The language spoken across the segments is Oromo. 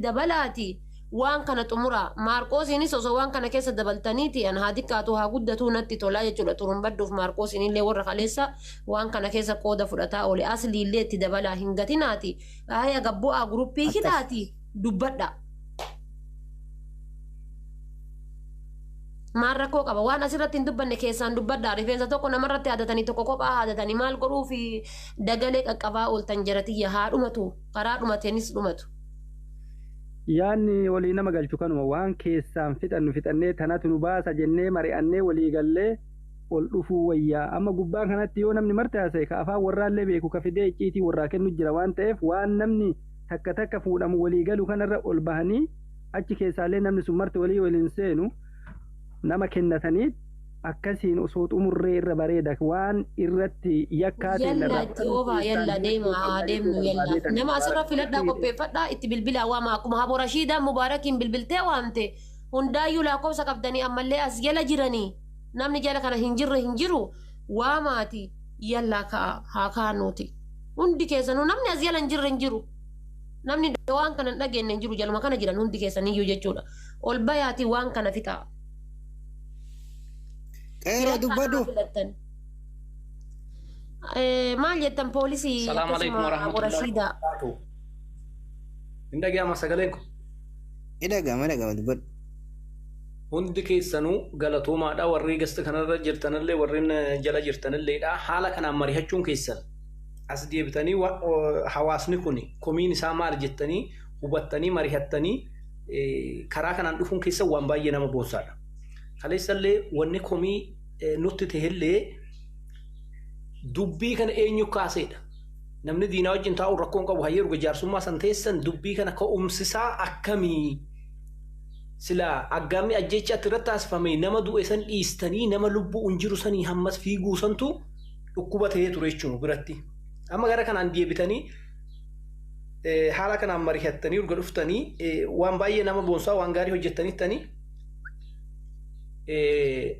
تدبلاتي وان كانت أمورا ماركوسيني سوسو وان كان كيس دبلتانيتي أنا هادي كاتوها قدتو نتي تولا يجولا تورن بدو في ماركوسيني اللي ورا خليسا وان كان كيس قودة فرطا أولي أصلي اللي تدبلا هنغتيناتي هيا قبوها جروبي كداتي دبدا مرة كوكا وانا سيرت دبن كيسان دبدا ريفينسا توكو نمرت عادتني توكو كوكا عادتني مال قرو في دقلك أكبا والتنجرتي هارمتو قرار متنس رمتو yaanni walii nama galchu kanuma waan keessaan fixannee tanatu nu baasa jennee mari'annee walii gallee ol dhufuu wayyaa amma gubbaa kanatti yoo namni martaase ka afaan warraallee beeku ka fidee icciitii warraa kennu jira waan ta'eef waan namni takka takka fuudhamu walii galu kanarra ol bahanii achi keessaallee namni sun marti walii waliin seenu nama kennatanii akkasiin osoo xumurree irra bareeda waan irratti yakkaatiin يلا تيوبا يلا ديما ديمنو يلا نما أسرع في لدنا كوبي فدا اتبلبلا وماكم هابو رشيدا مباركين بالبلتة وانتي هندايو لاكم سكبدني أما اللي أسيلا جيراني نامني جالا كان هنجرو واماتي يلا كا هاكا نوتي هندي كيسانو نامني أسيلا نجرو نامني دوان كان نلاقي نجرو جالا ما كان جيران هندي كيساني يوجد جولا والبياتي وان كان فتا ايرو دبدو maal jettan poolisii Salaamu alaykum warahmatullahi wabarakatuh. Inda gama sagalenko. idagama dubad. Hundi keessanuu galatoomaadha warri gasta kanarra jirtanillee warreen jala jirtanilleedha haala kanaan mari'achuun keessan as deebitanii hawaasni kun komiin isaa maal jettanii hubattanii mari'attanii karaa kanaan dhufuun keessan waan baay'ee nama boonsaadha. Kaleessallee wanni komii nutti ta'ellee dubbii kana eenyu kaaseedha. Namni diinaa wajjin taa'u rakkoon qabu hayyeeru jaarsummaa san teessan dubbii kana ka'umsisaa akkamii sila aggaamni ajjecha irratti taasifame nama du'e san dhiistanii nama lubbuu unjiru sanii hammas fiiguu santu dhukkuba ta'ee ture jechuun biratti. Amma gara kanaan deebitanii haala kanaan mari'attanii urga dhuftanii waan baay'ee nama boonsaa waan gaarii hojjettaniittanii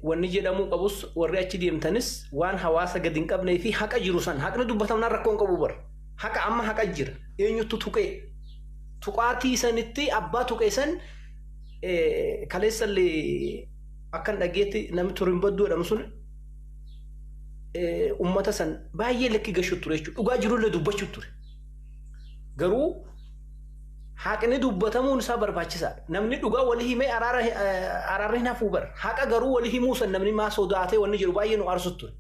wanni jedhamuu qabus warri achi deemtanis waan hawaasa gadi hin qabnee fi haqa jiru san haqni dubbatamnaan rakkoon qabu bar haqa amma haqa jira eenyutu tuqee tuqaatii sanitti abbaa tuqee san kaleessallee akkan dhageetti namni turin badduu jedhamu sun ummata san baay'ee lakki gashu ture jechuudha dhugaa jirullee dubbachuu ture garuu haqni dubbatamuun isaa barbaachisaadha namni dhugaa walii himee araarri hafuu bar haqa garuu walii himuu san namni maa sodaatee wanni jiru baay'ee nu aarsu ture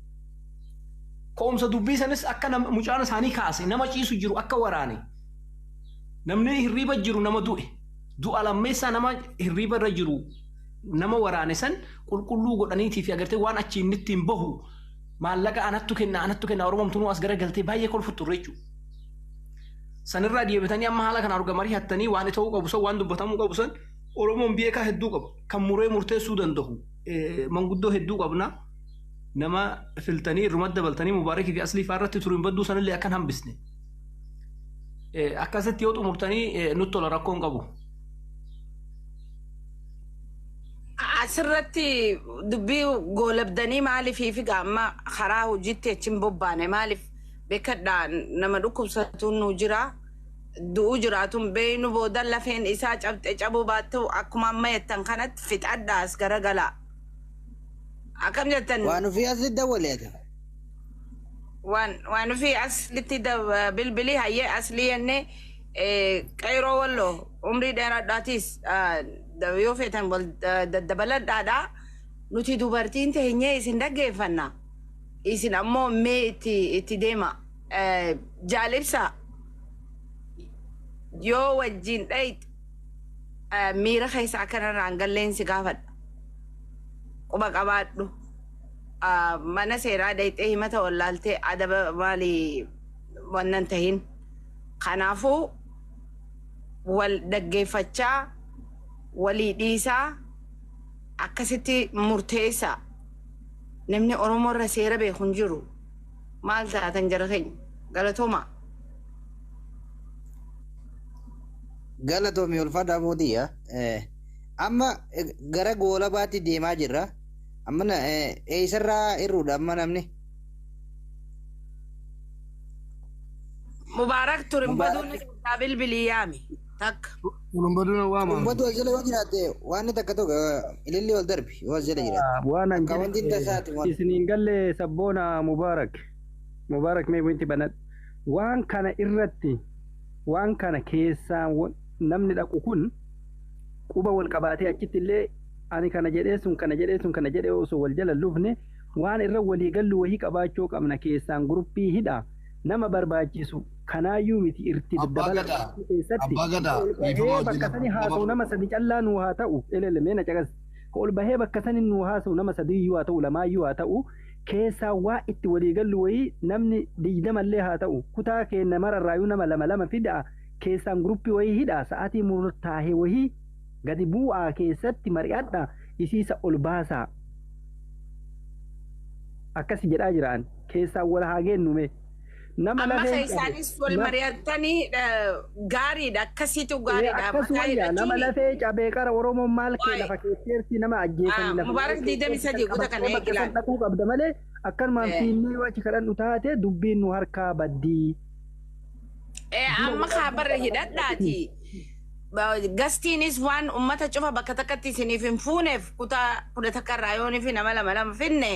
ka'umsa dubbii sanis akka mucaan isaanii kaase nama ciisu jiru akka waraane namni hirriiba jiru nama du'a lammeessaa nama hirriiba irra jiru nama waraane san qulqulluu godhaniitii fi agartee waan achiin ittiin bahu maallaqa anattu kenna oromomtuu as gara galtee baay'ee kolfu ture jechuudha. Sanirraa deebitanii amma haala kana arga marii hattanii waan ta'uu qabu san waan dubbatamuu qabu san Oromoon beekaa hedduu qaba kan muree murteessuu danda'u manguddoo hedduu qabna nama filtanii irrumatti dabaltanii mubaarakii fi aslii faarratti turuun badduu sanillee akkan hambisne akkasitti yoo xumurtanii nutti tola rakkoon qabu. Asirratti dubbii goolabdanii maaliif fi gaamma karaa hojiitti achiin bobbaane maaliif beekadhaa nama dhukkubsatuun nu jira du'uu jiraatuun beeynu booda lafeen isaa cabxee cabuu baattu akkuma amma jettan kanatti fixadhaas garagalaa akkam jettan waan ofii asli dawwaleeta waan ofii aslitti bilbilii hayyee aslii jennee qayroo walloo umrii dheeraadhaatiis yoo feetan daddabaladhaadhaa nuti dubartiin teenyee isin dhaggeeffanna isin ammoo mee itti deema jaalibsa yoo wajjin dhayit miira keessaa kanarraan galleensi gaafadha quba qabaadhu mana seeraa dhayxee himata wallaaltee adaba maalii wannan tahin kanaafuu wal dhaggeeffachaa walii dhiisaa akkasitti murteessaa namni Oromoo irra seera beeku hin jiru maal taatan jara keenya galatooma galatoomi ulfaadhaa boodiyya amma gara goolabaatti deemaa jirra amma eessarraa irruudha amma namni mubaarak turin baduun bilbilii yaami takka Ulum baduna waa maal. ummatu wal jala wajiraate waan ni takka tokko ililli wal darbi wal jala jiraate waan an akka wanti tasaati wal isiniin galle sabboona mubaarak mee wanti banad waan kana irratti waan kana keessaa namni dhaqu kun quba wal qabaatee achitti illee ani kana jedhee sun kana jedhee osoo wal jala lufne waan irra walii gallu wahii qabaachuu qabna keessaan guruppii hidha nama barbaachisu kanaayyuu miti irti dabalata keessatti bakka sani haasa'u nama sadi callaa nuu haa ta'u elelemee na cagas ol bahee bakka sani nuu haasa'u nama sadiyyuu haa ta'u lamaayyuu haa ta'u keessaa waa itti walii gallu wahii namni 20 haa ta'u kutaa keenya mararraayuu nama lama fida keessaan guruppii wahii hidha sa'aatii murtaa'e wahii gadi bu'aa keessatti mari'adha isiisa ol baasaa akkasi jedhaa jiraan keessaa wal haa geennume nama amma lafee isaanis wal mari'attanii gaariidha akkasiitu gaariidha akkasuma nama lafee cabee qara oromoon maal kee lafa keesseerti nama ajjeesanii lafa Mubaarak 23 guuta kana eegilaan dhaquu qabda malee akkanumaan fiinnee wachi kadhannu taate dubbiin nu harkaa baddii amma kaabarra hidhadhaati gastiinis waan ummata cufa bakka takkatti isiniif hin fuuneef kutaa 10 irraa yoonii fi nama lama finne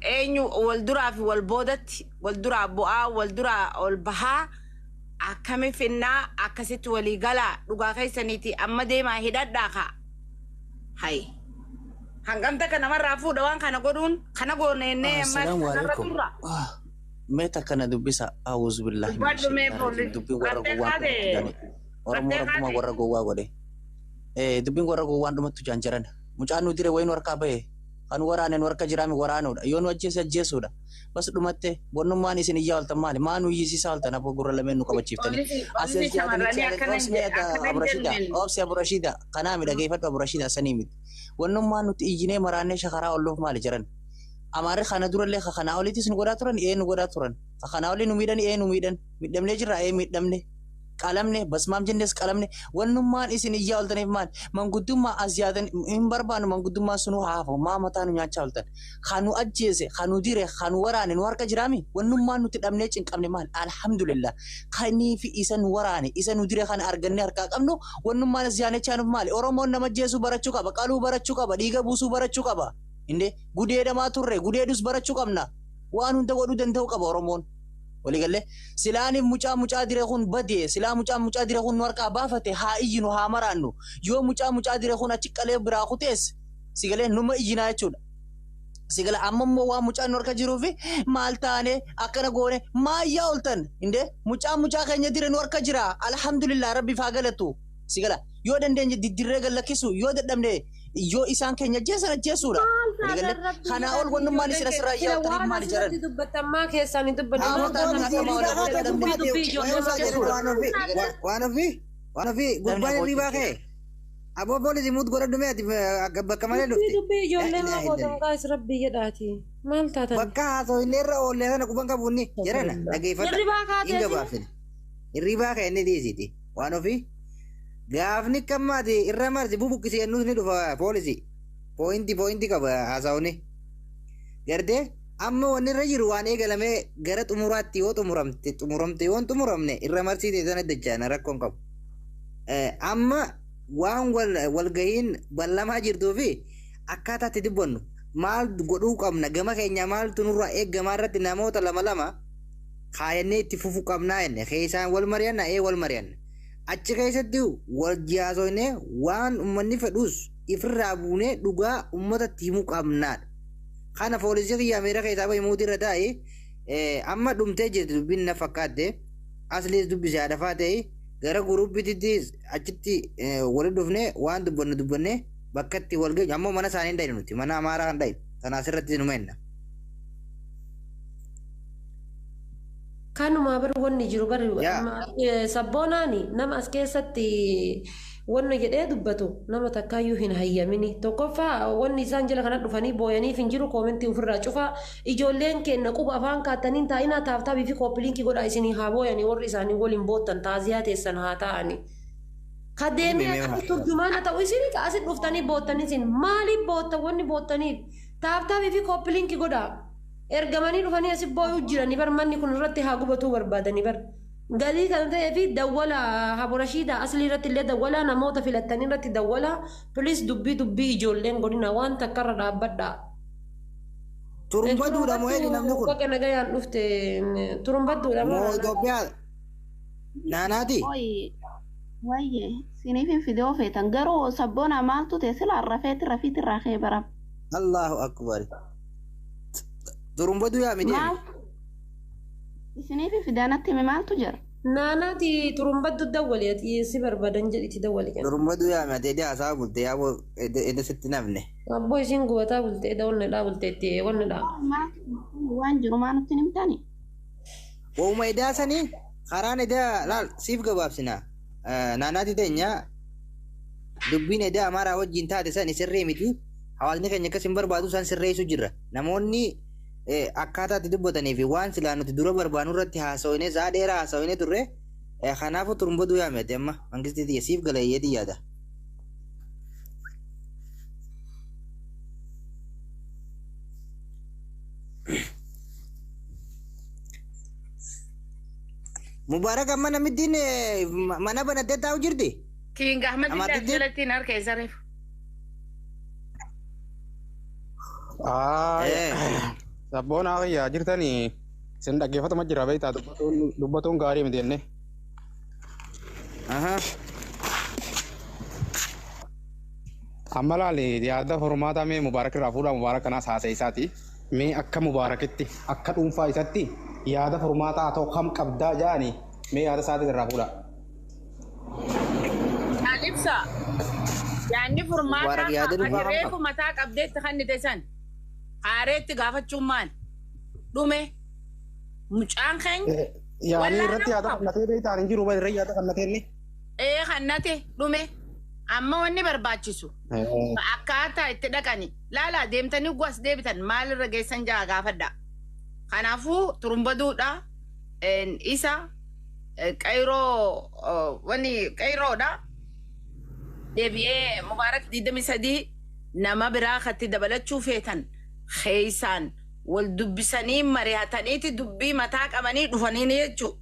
eenyu wal duraa fi wal boodatti wal duraa bu'aa wal duraa ol bahaa akkami finnaa akkasitti walii galaa dhugaa keessaniiti amma deemaa hidhadhaa ka hay hangamta kana namarraa fuudha waan kana godhuun kana goonennee amma kanarra turra Meta kana dubbisa auzu billahi dubbi warra gowwaa Oromoo rabbuma warra gowwaa godhe dubbiin warra gowwaan dhumatu jaanjaran mucaan nu dire wayinu harkaa bahe kan waraaneen warka jiraami waraanuudha yoo nu ajjeesuudha bas dhumatte bonnummaan isin iyyaa oltan maali maanu yiisisaa oltan abbo gurra lameen nu qabachiiftanii asiis obsi Abu Rashida kanaa midhageeffadhu Abu Rashida sanii miti bonnummaan nuti iyyinee maraannee shakaraa olluuf maali jiran amaarri kana durallee kana olitis nu godhaa turan nu godhaa turan kana olii nu miidhan nu miidhan miidhamnee jirra miidhamne qalamne basmaam jennes qalamne wannummaan isin iyyaa oltaniif maal manguddummaa as yaadan hin barbaannu manguddummaan sunu haafo maa mataa nu nyaachaa oltan kanu ajjeese kanu dire kanu waraane nu harka jiraami wannummaan nuti dhabnee cinqabne maal alhamdulillah kanii fi isa nu waraane isa nu dire kana arganne harkaa qabnu wannummaan as yaanechaanuuf maali oromoon nama ajjeesuu barachuu qaba qaluu barachuu qaba dhiiga buusuu barachuu qaba inde gudeedamaa turre gudeedus barachuu qabna waan hunda godhuu danda'u qaba oromoon waligalle silaani mucaa dire kun badee silaa mucaa dire kun warqa baafate haa iyyinu haa maraannu yoo mucaa dire kun achi qalee biraa kutees sigale numa iyyinaa jechuudha sigale ammammoo waa mucaan warqa jiruufi maal taane akkana goone maayyaa oltan inde mucaa keenya dire nu warqa jira alhamdulillah rabbi faa galatu sigala yoo dandeenye diddirree gallakkisu yoo dadhabne yoo isaan keenya jeesan ajjeesuudha waligalle kanaa ol wannummaan isin asirraa iyyaa oltaniif maali jaran dubbatammaa keessaan waan ofii gubbaan hirribaa kee aboo poolisii muut godhadhume ati bakka malee dhufte dubbii ijoollee maa gootan gaas rabbii jedhaati maal taatan bakka haasoo inni irra oollee sana quban qabuunni jedhana dhageeffadha hin gabaafne hirribaa kee inni dhiisiti waan ofii gaafni kammaati irra marsi bubuqqisee nuus ni dhufa poolisii pooyinti qaba haasawni gardee amma wanni irra jiru waan eegalamee gara xumuraatti yoo xumuramte yoo xumuramne irra marsiite sana dachaana rakkoon qabu amma waan walgahiin ballamaa jirtuu fi akkaataatti dubbannu maal godhuu qabna gama keenya maaltu nurraa eeggamaa irratti namoota lama kaayannee itti fufuu qabnaa jenne keessaan wal mari'anna wal mari'anna achi keessatti wal jaasoine waan ummanni fedhus ifirraa buunee dhugaa ummatatti himuu qabnaadha. Kana poolisii xiyyaa Ameerikaa keessaa bahi muutii irra taa'e amma dhumtee jirti dubbiin na fakkaatte asliis dubbisee adafaa ta'e gara gurubbititti achitti walitti dhufnee waan dubbanne bakka itti wal geenyu ammoo mana isaanii hin dhayne nuti mana amaaraa kan dhayne sana asirratti nu menna. Kanuma bar wanni jiru bar sabboonaani nama as keessatti wanni jedhee dubbatu nama takkaayyuu hin hayyamini tokkoffaa wanni isaan jala kana dhufanii booyaniif hin jiru koomentii ofirraa cufaa ijoolleen kenna quba afaan kaattaniin taa'inaa taaftaabii fi kooppiliinkii godhaa isinii haa booyanii warri isaanii waliin boottan taaziyaa teessan haa ta'ani. Kadeemee akka turjumaana ta'u isin asit dhuftanii boottanii isin maaliif boottan wanni boottaniif taaftaabii fi kooppiliinkii godhaa. Ergamanii dhufanii asii booyuu jiranii bar manni kun irratti haa gubatuu barbaadanii bar قالي كانت في دولة أبو رشيدة أصلي رت اللي دولة أنا موت في التاني رت دولة بوليس دبي جولين قولنا وان تكرر أبدا Turumbatu da mo'ee namni kun. Bakka nagayaan dhufte turumbaddu dha Moo Itoophiyaa naanaati. Wayye siniifin fidoo feetan garuu sabboona maaltu ta'e sila rafiitti irraa kee bara. Allahu akbar. Turumbatu yaa midee. Maal? Siniifin fidaanatti hime maaltu jira? naanaati turumbaddu dawwaleeti si barbaadan jedhiti dawwale kenna Turumbatu yaa midee haasaa bulte yaa boo edda sitti namne. abbo isin gubataa bulte eda wanne dhaa bulteetti wanne dhaa Waan jiru maa nutti himtani? Wauma edaa sanii karaan edaa laal siif gabaabsina. Naanaati teenya dubbiin edaa amaaraa wajjin taate san sirree miti. Hawaasni keenya akkas hin barbaadu san sirreessu jirra. Namoonni akkaataa itti dubbatanii fi waan silaa nuti dura barbaanu irratti haasawine saa dheeraa haasawine turre kanaafuu turumbatu yaamete amma mangisti tiyya siif galayyee yaada. Mubarak amma namittiin mana banattee taa'u jirti? King Ahmed illee jalatti hin harka isa reefu. Sabboona akiyyaa jirtanii isin dhaggeeffatama jira beektaa dubbatuun gaarii miti jenne. Amma laali yaada hormaataa mee Mubaarak irraa fuudhaa Mubaarak kanaas haasa'e isaati. Mee akka Mubaarakitti akka dhuunfaa isatti yaada hormaataa haa ta'u kam qabdaa jaani mee yaada isaatiin irraa fuudhaa. Alibsa yaadni furmaataa reefu mataa qabdeetti kannite san haareetti gaafachuun maal dhume mucaan keenya yaadni irratti yaada kannatee beektaa hin jiru irra yaada kannatee inni. Kannate dhume amma wanni barbaachisu akkaataa itti dhaqani laala deemtanii gwas deebitan maalirra geessan jaa gaafadha. Kanaafuu turumbaduudha isa qayroo wanni qayroodha. Deebi'ee Mubaarak 23 nama biraa katti dabalachuu feetan keeysaan wal dubbisanii mari'ataniiti dubbii mataa qabanii dhufanii jechuudha.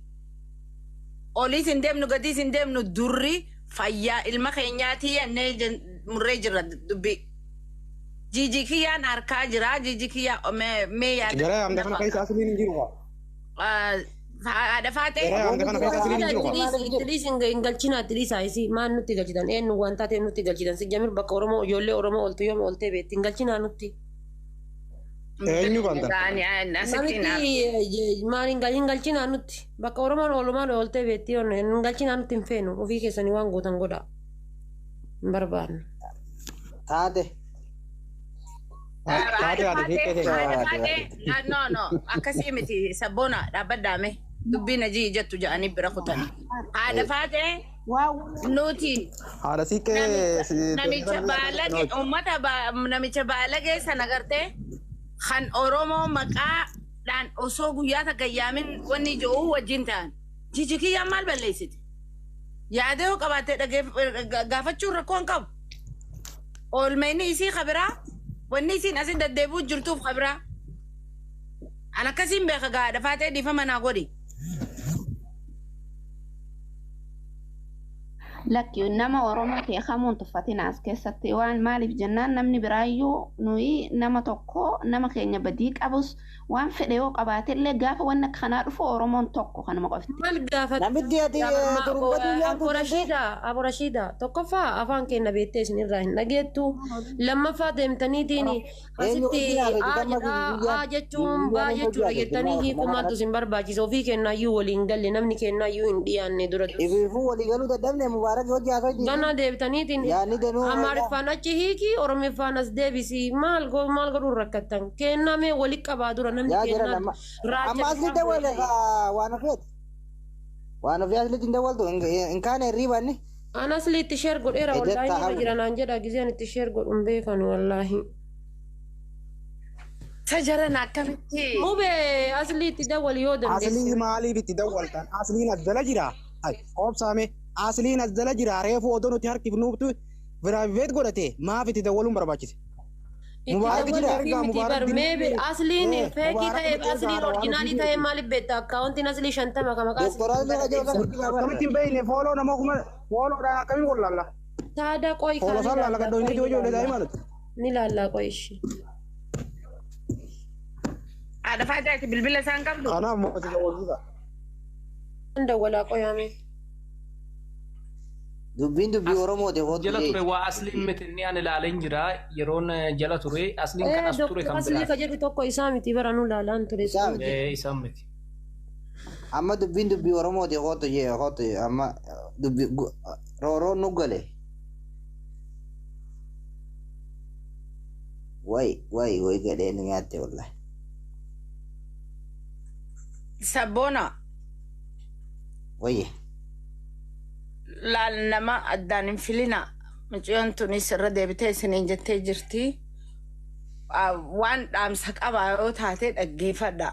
Oliis hin deemnu gadiis hin deemnu durri fayyaa ilma keenyaatii yennee murree jirra dubbii. Jijikiyyaan harkaa jira jijikiyyaa mee yaada. Gara amda kana keessa asliin hin jiru. Haadha faatee. Ittiliis hin galchina ittiliis haayisi maan nutti galchitan eenyu waan taatee nutti galchitan si jamir bakka Oromoo ijoollee Oromoo oltu yoome oltee beetti hin galchinaa nutti. Eenyu kan Manitti maan hin galchinaa nutti bakka Oromoon oolumaan oltee beetti hin galchinaa nutti hin feenu ofii keessanii waan gootan godhaa hin barbaadne. Taate. No akkasii miti sabboona dhaabbadhaame dubbiin ajii jettu jedhanii bira kutan haadha faatee nuti haadha siiqqee namicha baalage uummata namicha baalagee sana gartee kan Oromoo maqaadhaan osoo guyyaa takka yaamin wanni ijoo wajjin ta'an jijikiyyaan maal balleessite yaada yoo qabaattee gaafachuun rakkoo hin qabu oolmeenni isii kabiraa wanni isiin asin deddeebuu jirtuuf kabiraa an akkasiin beeka gaadha faatee dhiifama naa godhi. Lakki nama Oromoo ta'e hamuun tuffatin as keessatti waan maaliif jennaan namni biraayyuu nuyi nama tokko nama keenya badii qabus waan fedhe yoo qabaate illee gaafa wanni akka kanaa dhufu Oromoon tokko kanuma qofti. Maal gaafata? Namitti ati turumbatu Abu Rashiida tokkoffaa afaan keenya beektee isinirraa hin dhageettu lammaffaa deemtaniitiin asitti aa jechuun baa jechuudha jettanii hiikumaatu isin barbaachisa ofii kennaayyuu waliin galle namni kennaayyuu hin dhiyaanne dura. Ififuu walii galuu dadhabne Mubaarak Gana deebitaniitiin Amaariffaan achi hiiki Oromiffaan as deebisi maal godhuun rakkattan kennamee walitti qabaa dura namni kennaa amma asli dawwale waan ofeet waan ofii aslitti hin dawwaltu hin kaane hirriibanni an asliitti sheer godheera wallaahi irra jiranaan jedha gizeen itti sheer godhun beekan wallaahi Tajaran akkamitti mubee asliitti dawwali yoo dandeesse aslii maaliif itti dawwaltan asliin as jala jira obsaame asliin as jala jira reefu odoo nuti harkifnuuftu firaaveet godhate maaf itti dawwaluun barbaachise. Mubaarak jira, ergaa Mubaarak maybe asliin feekii Mubaarak ta'e ergaa asliin waan orjinaalii ofii ta'e maaliif beekta akkaawuntiin aslii 50 ka maqaa doktoraan jira jira Akkamittiin beeyne fooloo nama kuma fooloodhaan akkamiin wallalla. taada qoy Fooloo isaan laalla gaddoo inni ijoollee daa'imaa ni laallaa qoy ishii Ada faajaa bilbila isaan qabdu. Kanaaf mootii jawoolisa. dawwalaa qoyaame dubbiin dubbii Oromooti hootu Jala ture waa asliin miti inni ani ilaaleen jira yeroon jala ture asliin kan as ture kan aslii ka jedhu tokko isaa miti bara nu laalaan ture isaan miti. amma dubbiin dubbii Oromooti hootu jee hootu amma dubbii rooroo nu gale way gadhee ni nyaatte wallahi Sabboona wayye laal nama addaan hin filina. Mucayyoon tunis irra deebitee isiniin jettee jirti. Waan dhaamsa qabaa yoo taate dhaggeeffadha.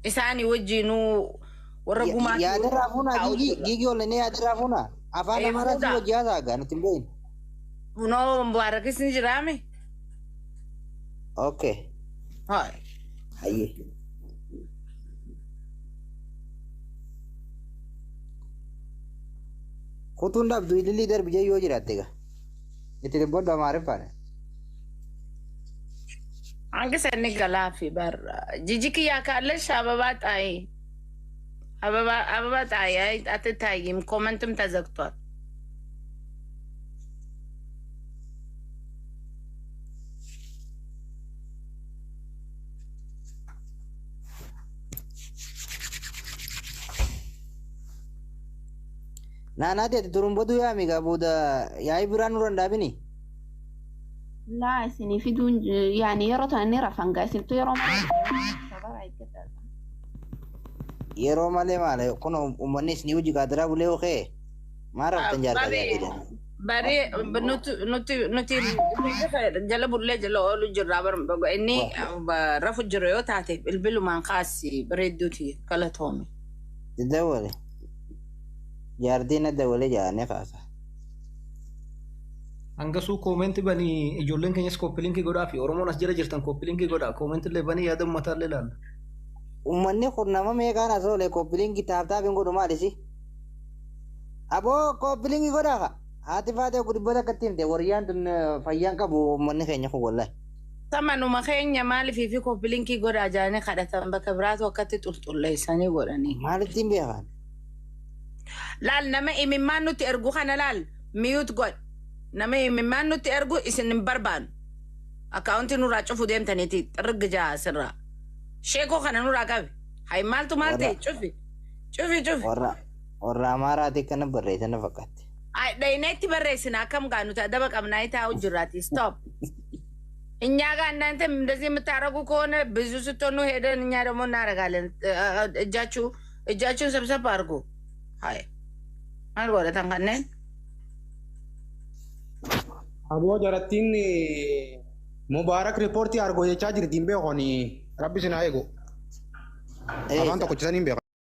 Isaanii wajjinuu warra gumaatti. yaadarraa fuunaa giigii ollanee yaadarraa fuunaa afaan amaaraatti hojii haasaagaa nuti hin beekne. Kunoo mubaarakis ni jiraame. Okay. Hai. Hayyee. Kutuun dhabdu ilillii darbi jee yoo jiraatte egaa. Itti dubbadhu Amaariffaan. Hanga sanni galaa fi barra. Jijiki yaa kaallesh ababaa xaayii. Ababaa xaayii ati taayim komentum tazaktual. Naanaati ati turumbatu yaami egaa booda yaa'ii biraan nurra hin dhaabini. Laa isinii fiduun yaani yeroo ta'an ni rafanga isintu yeroo Yeroo malee maal kun uummanni isinii hojii qaadiraa bulee okee maal raftan jaalladha. Bari nuti jala bullee jala oolu jirraa barbaadu inni rafu jiru yoo taate bilbilumaan kaasi bareedduuti galatoome. Dawwale. Jaartiin adda walee jaanee kaasa. Hangasuu koomenti banii ijoolleen keenyas koppilinkii godhaa fi Oromoon as jala jirtan koppilinkii godhaa koomenti illee banii yaada uummataa illee ilaalla. Uummanni kun nama meeqaan as oolee koppilinkii taaftaaf hin godhu maalisi? Aboo koppilinkii godhaa ka? Haati faatee gurguddoo akkatti himte wariyyaan tun fayyaan qabu uummanni keenya kun wallahi. Samanuma keenya maaliif fi koppilinkii godhaa jaanii kadhatan bakka biraatu akkatti xulxulleessanii godhanii. Maalitti hin beekan? Laal nama imimmaan nuti ergu kana laal miyuut godh. Nama imimmaan nuti ergu isin hin barbaadu. Akkaawunti nurraa cufu deemtaniiti xirgi jaha sirraa. Sheekoo kana nurraa qabe. Hayi maaltu maal ta'e cufi. Cufi. Warra Amaaraati kana barreessana fakkaatti. Dhayineetti barreessina akkam gaa nuti adaba qabnaa taa'u jirraati stop. እኛ ጋር እናንተ እንደዚህ የምታረጉ ከሆነ ብዙ ስትሆኑ ሄደን እኛ ደግሞ እናረጋለን። እጃችሁን ሰብሰብ አድርጉ። Hai. Maal godhatan kanneen? Aboo jarattiin Mubaarak riippoortii argoo jechaa jirtiin beekoni rabbi sinaa eegu. Afaan tokko chisaniin beekan.